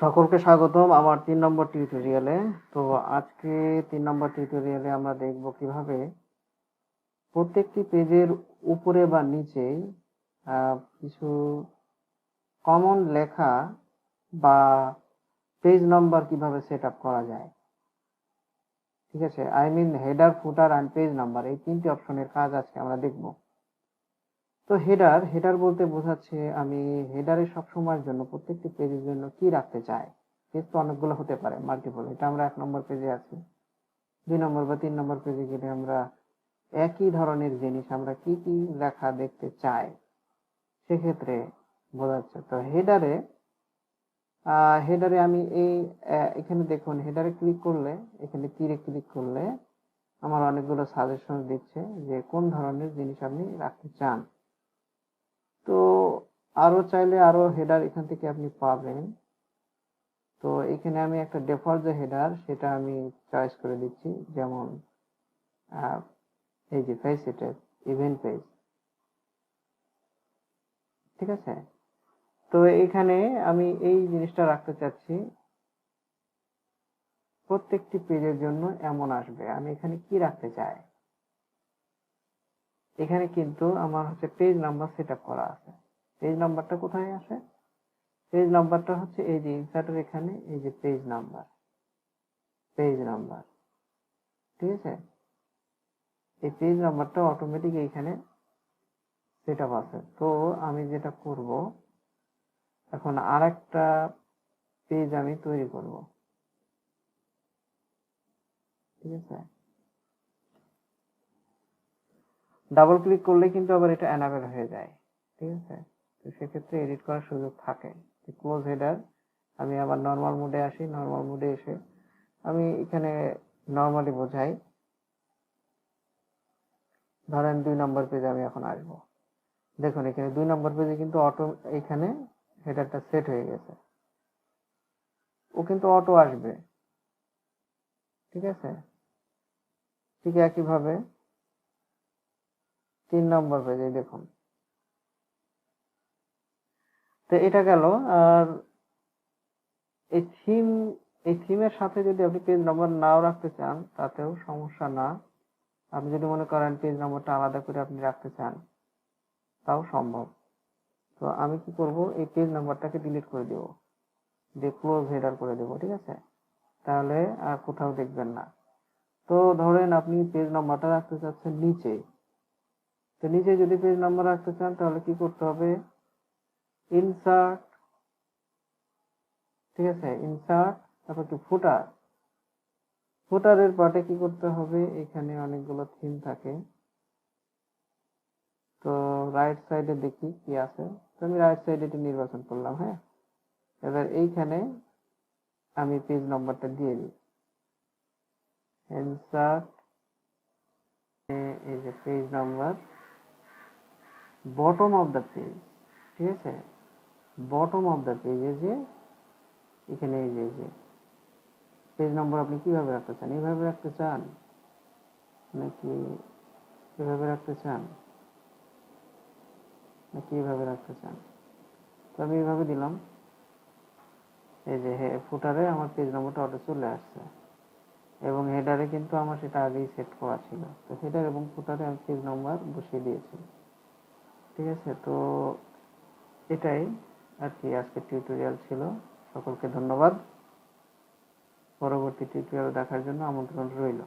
সকলকে স্বাগতম আমার ৩ নম্বর টিউটোরিয়ালে। তো আজকে ৩ নম্বর টিউটোরিয়ালে আমরা দেখব কিভাবে প্রত্যেকটি পেজের উপরে বা নিচে কিছু কমন লেখা বা পেজ নাম্বার কিভাবে সেট আপ করা যায়। ঠিক আছে, header, footer and page number, এই ৩টি অপশনের কাজ আজকে আমরা দেখব। তো হেডার বলতে বোঝাচ্ছে আমি হেডারে সবসময়ের জন্য প্রত্যেকটি পেজের জন্য কি রাখতে চাই। পেজ তো অনেকগুলো হতে পারে, মাল্টিপল। এটা আমরা ১ নম্বর পেজে আছি, ২ নম্বর বা ৩ নম্বর পেজে গেলে আমরা একই ধরনের জিনিস আমরা কি কি লেখা দেখতে চাই সেক্ষেত্রে বোঝাচ্ছে। তো হেডারে আমি এখানে দেখুন, হেডারে ক্লিক করলে, এখানে তীরে ক্লিক করলে আমার অনেকগুলো সাজেশন দিচ্ছে যে কোন ধরনের জিনিস আপনি রাখতে চান। তো আরো চাইলে আরো হেডার এখান থেকে আপনি পাবেন। তো এখানে আমি একটা ডিফল্ট যে হেডার সেটা আমি চয়েস করে দিচ্ছি, যেমন এই যে পেজ সেটের ইভেন্ট পেজ। ঠিক আছে, তো এখানে আমি এই জিনিসটা রাখতে চাচ্ছি, প্রত্যেকটি পেজের জন্য এমন আসবে। আমি এখানে কি রাখতে চাই, এখানে কিন্তু আমার পেজ নাম্বার সেট আপ করা আছে। পেজ নাম্বারটা কোথায় আসে? পেজ নাম্বারটা হচ্ছে এই যে ইনসার্টের এখানে, এই যে পেজ নাম্বার। ঠিক আছে, এই পেজ নাম্বারটা অটোমেটিক এইখানে সেট আপ আছে। তো আমি যেটা করব, এখন আরেকটা পেজ আমি তৈরি করব। ঠিক আছে, ডাবল ক্লিক করলে কিন্তু আবার এটা এনাবেল হয়ে যায়। ঠিক আছে, তো সেক্ষেত্রে এডিট করার সুযোগ থাকে। ক্লোজ হেডার, আমি আবার নর্মাল মোডে আসি। নর্মাল মোডে এসে আমি এখানে নর্মালি বোঝাই, ধরেন ২ নম্বর পেজে আমি এখন আসবো। দেখুন এখানে ২ নম্বর পেজে কিন্তু অটো, এখানে হেডারটা সেট হয়ে গেছে, ও কিন্তু অটো আসবে। ঠিক আছে, ঠিক একইভাবে ৩ নম্বর পেজে দেখুন। তো এটা গেল। আর এই থিমের সাথে যদি আপনি পেজ নাম্বার নাও রাখতে চান তাতেও সমস্যা না। আপনি যদি মনে করেন পেজ নাম্বারটা আলাদা করে আপনি রাখতে চান, তাও সম্ভব। তো আমি কি করব, এই পেজ নাম্বারটাকে ডিলিট করে দেব, দিয়ে ক্লোজ হেডার করে দেব। ঠিক আছে, তাহলে আর কোথাও দেখবেন না। তো ধরেন আপনি পেজ নাম্বারটা রাখতে চাচ্ছেন নিচে। তো নিচে যদি পেজ নাম্বার রাখতে চান তাহলে কি করতে হবে, ইনসার্ট, ঠিক আছে, ইনসার্ট, তারপর কি ফুটারের পার্টে কি করতে হবে, এখানে অনেকগুলো থিম থাকে। তো রাইট সাইডে দেখি কি আছে, তো আমি রাইট সাইডে এটা নির্বাচন করলাম। হ্যাঁ, এবার এইখানে আমি পেজ নাম্বারটা দিয়ে দিই, ইনসার্ট, এই যে page number, bottom of the page. ঠিক আছে, বটম অফ দ্য পেজে যে এখানে এই যে পেজ নাম্বার আপনি কিভাবে রাখতে চান, এইভাবে রাখতে চান নাকি এভাবে রাখতে চান, নাকি এইভাবে রাখতে চান? তো আমি এইভাবে দিলাম। এই যে ফুটারে আমার পেজ নাম্বারটা অটো চলে আসছে, এবং হেডারে কিন্তু আমার সেটা আগেই সেট করা ছিল। তো হেডার এবং ফুটারে আমি পেজ নাম্বার বসিয়ে দিয়েছি। ঠিক আছে, তো এটাই আর কি আজকের টিউটোরিয়াল ছিল। সকলকে ধন্যবাদ। পরবর্তী টিউটোরিয়াল দেখার জন্য আমন্ত্রণ রইল।